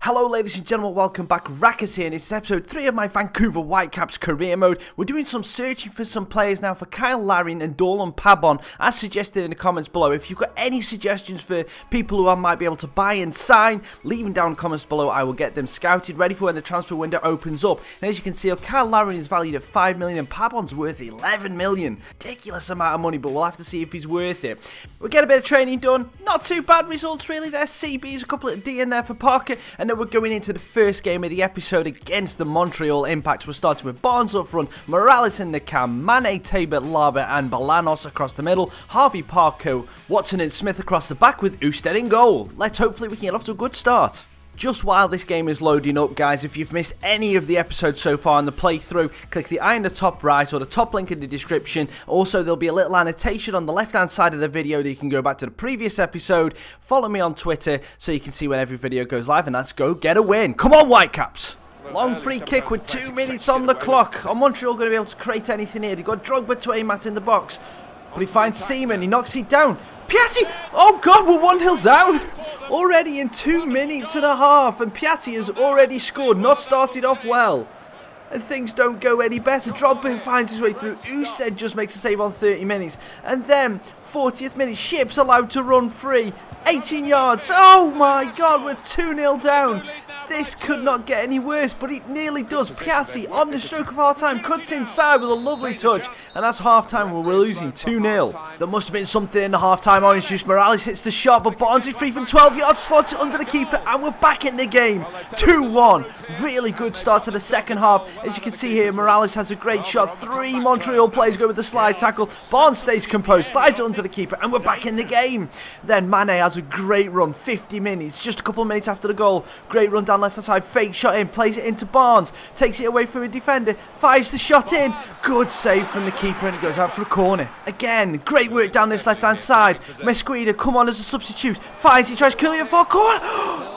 Hello ladies and gentlemen, welcome back. Raccas here, and it's episode 3 of my Vancouver Whitecaps career mode. We're doing some searching for some players now for Kyle Larin and Dolan Pabon, as suggested in the comments below. If you've got any suggestions for people who I might be able to buy and sign, leave them down in the comments below. I will get them scouted, ready for when the transfer window opens up. And as you can see, Kyle Larin is valued at 5 million and Pabon's worth 11 million. Ridiculous amount of money, but we'll have to see if he's worth it. We'll get a bit of training done. Not too bad results really there. CBs, a couple of D in there for Parker, and then we're going into the first game of the episode against the Montreal Impact. We're starting with Barnes up front, Morales in the cam, Mane, Tabert, Laba and Bolanos across the middle, Harvey, Parker, Watson and Smith across the back with Ousted in goal. Hopefully we can get off to a good start. Just while this game is loading up, guys, if you've missed any of the episodes so far in the playthrough, click the eye in the top right or the top link in the description. Also, there'll be a little annotation on the left-hand side of the video that you can go back to the previous episode. Follow me on Twitter so you can see when every video goes live, and let's go get a win. Come on, Whitecaps! Long free kick with 2 minutes on the clock. Are Montreal going to be able to create anything here? They've got Drogba to aim at in the box. But he finds Seaman, he knocks it down. Piatti! Oh God, we're 1-0 down! Already in 2 minutes and a half, and Piatti has already scored, not started off well. And things don't go any better. Drogba finds his way through. Ousted just makes a save on 30 minutes. And then, 40th minute, Ship's allowed to run free. 18 yards. Oh my God, we're 2-0 down. This could not get any worse, but it nearly does. Piatti, on the stroke of half time, cuts inside with a lovely touch, and that's half time where we're losing 2-0. There must have been something in the half time orange juice. Morales hits the shot, but Barnes is free from 12 yards, slots it under the keeper, and we're back in the game. 2-1. Really good start to the second half. As you can see here, Morales has a great shot. 3 Montreal players go with the slide tackle. Barnes stays composed, slides it under the keeper, and we're back in the game. Then Mane has a great run, 50 minutes, just a couple of minutes after the goal. Great run down left hand side, fake shot in, plays it into Barnes, takes it away from a defender, fires the shot in, good save from the keeper, and it goes out for a corner. Again, great work down this left hand side. Mesquida come on as a substitute, fires it, tries curling it for a corner,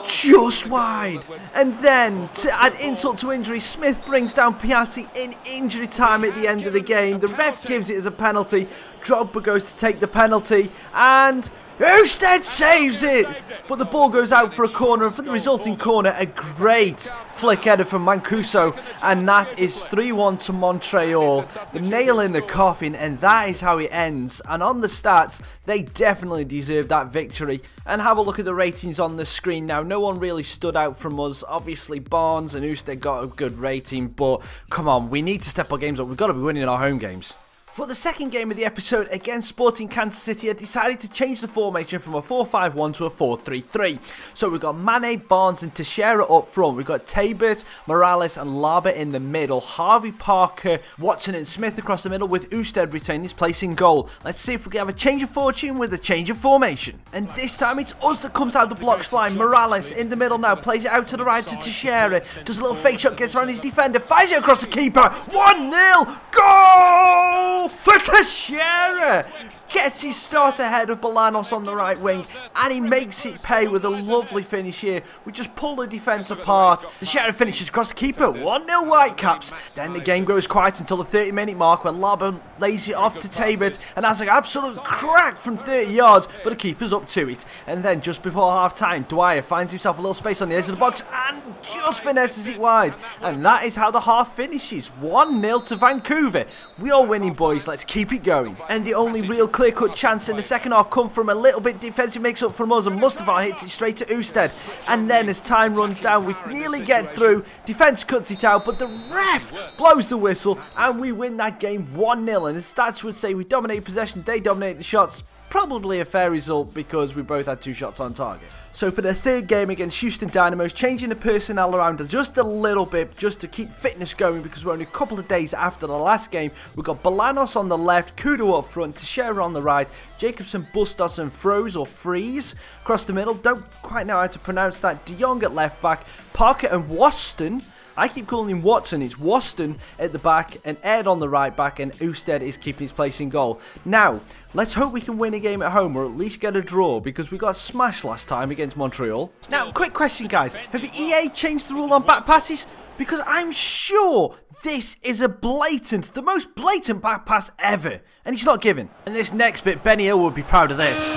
just wide. And then, to add insult to injury, Smith brings down Piatti in injury time at the end of the game. The ref gives it as a penalty. Drogba goes to take the penalty, and Ousted saves it, but the ball goes out for a corner, and for the resulting corner, a great flick header from Mancuso, and that is 3-1 to Montreal. The nail in the coffin, and that is how it ends. And on the stats, they definitely deserve that victory. And have a look at the ratings on the screen now. No one really stood out from us. Obviously, Barnes and Ousted got a good rating, but come on, we need to step our games up. We've got to be winning our home games. For the second game of the episode against Sporting Kansas City, I decided to change the formation from a 4-5-1 to a 4-3-3. So we've got Mane, Barnes and Teixeira up front. We've got Tabert, Morales and Laba in the middle. Harvey, Parker, Watson and Smith across the middle, with Ousted retaining his place in goal. Let's see if we can have a change of fortune with a change of formation. And this time it's us that comes out the blocks flying. Morales in the middle now, plays it out to the right to Teixeira. Does a little fake shot, gets around his defender, fires it across the keeper. 1-0! Goal! For Teixeira, gets his start ahead of Bolanos on the right wing, and he makes it pay with a lovely finish here. We just pull the defence apart. Teixeira finishes across the keeper, 1-0 Whitecaps. Then the game goes quiet until the 30-minute mark, where Laba lays it off to Tabert and has an absolute crack from 30 yards, but the keeper's up to it. And then just before half-time, Dwyer finds himself a little space on the edge of the box and just finesses it wide. And that is how the half finishes, 1-0 to Vancouver. We are winning, boys, let's keep it going. And the only real clear-cut chance in the second half come from a little bit defensive mix-up from us, and Mustafa hits it straight to Ousted. And then as time runs down, we nearly get through. Defence cuts it out, but the ref blows the whistle, and we win that game 1-0. And as stats would say, we dominate possession, they dominate the shots. Probably a fair result because we both had 2 shots on target. So for the third game against Houston Dynamos, changing the personnel around just a little bit just to keep fitness going, because we're only a couple of days after the last game. We've got Bolanos on the left, Kudo up front, Teixeira on the right, Jacobson, Bustos and Freeze across the middle. Don't quite know how to pronounce that. De Jong at left back, Parker and Waston. I keep calling him Watson, it's Waston at the back, and Ed on the right back, and Ousted is keeping his place in goal. Now, let's hope we can win a game at home, or at least get a draw, because we got smashed last time against Montreal. Now, quick question guys, have EA changed the rule on back passes? Because I'm sure this is the most blatant back pass ever, and he's not given. And this next bit, Benny Hill would be proud of this.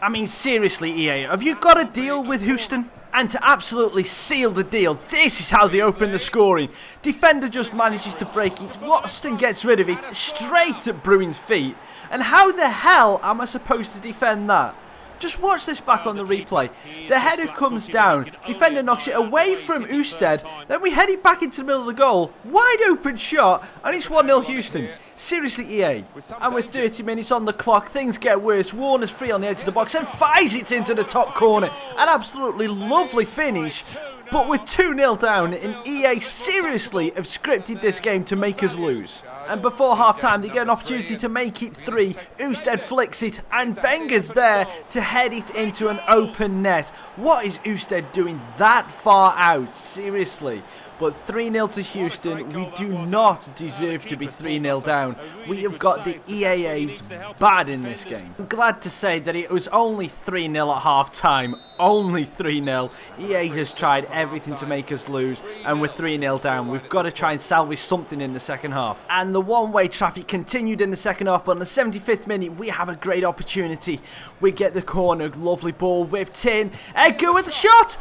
I mean, seriously, EA, have you got a deal with Houston? And to absolutely seal the deal, this is how they open the scoring. Defender just manages to break it, Watson gets rid of it, straight at Bruin's feet. And how the hell am I supposed to defend that? Just watch this back on the replay. The header comes down, defender knocks it away from Ousted, then we head it back into the middle of the goal, wide open shot, and it's 1-0 Houston. Seriously, EA. And with 30 minutes on the clock, things get worse. Warner's free on the edge of the box and fires it into the top corner. An absolutely lovely finish. But we're 2-0 down, and EA seriously have scripted this game to make us lose. And before half-time, they get an opportunity to make it 3. Ousted flicks it, and Wenger's there to head it into an open net. What is Ousted doing that far out? Seriously. But 3-0 to Houston, we do not deserve to be 3-0 down. We have got the EAAs bad in this game. I'm glad to say that it was only 3-0 at half-time. Only 3-0. EA has tried everything to make us lose, and we're 3-0 down. We've got to try and salvage something in the second half. And the one-way traffic continued in the second half, but in the 75th minute, we have a great opportunity. We get the corner, lovely ball whipped in. Edgar with the shot!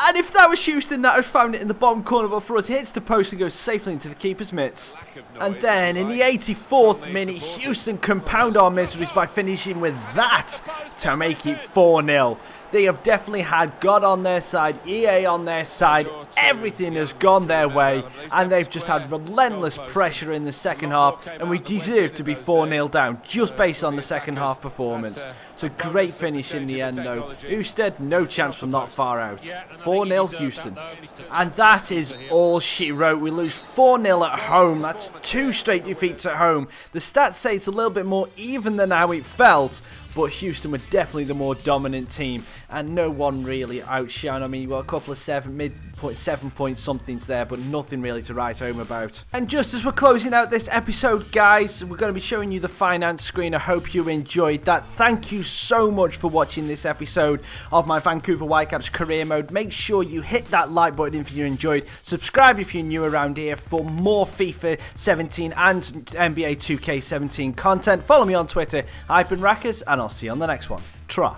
And if that was Houston, that would have found it in the bottom corner, but for us, it hits the post and goes safely into the keeper's mitts. And then, in the 84th minute, Houston compound our miseries by finishing with that to make it 4-0. They have definitely had God on their side, EA on their side, everything has gone their way, and they've just had relentless pressure in the second half, and we deserve to be 4-0 down, just based on the second half performance. So great finish in the end though. Ousted, no chance from that far out. 4-0 Houston. And that is all she wrote. We lose 4-0 at home. That's 2 straight defeats at home. The stats say it's a little bit more even than how it felt, but Houston were definitely the more dominant team, and no one really outshone. I mean, you got a couple of 7-point somethings there, but nothing really to write home about. And just as we're closing out this episode, guys, we're going to be showing you the finance screen. I hope you enjoyed that. Thank you so much for watching this episode of my Vancouver Whitecaps career mode. Make sure you hit that like button if you enjoyed. Subscribe if you're new around here for more FIFA 17 and NBA 2K17 content. Follow me on Twitter. I've been Raccas, and I'll see you on the next one. Tra.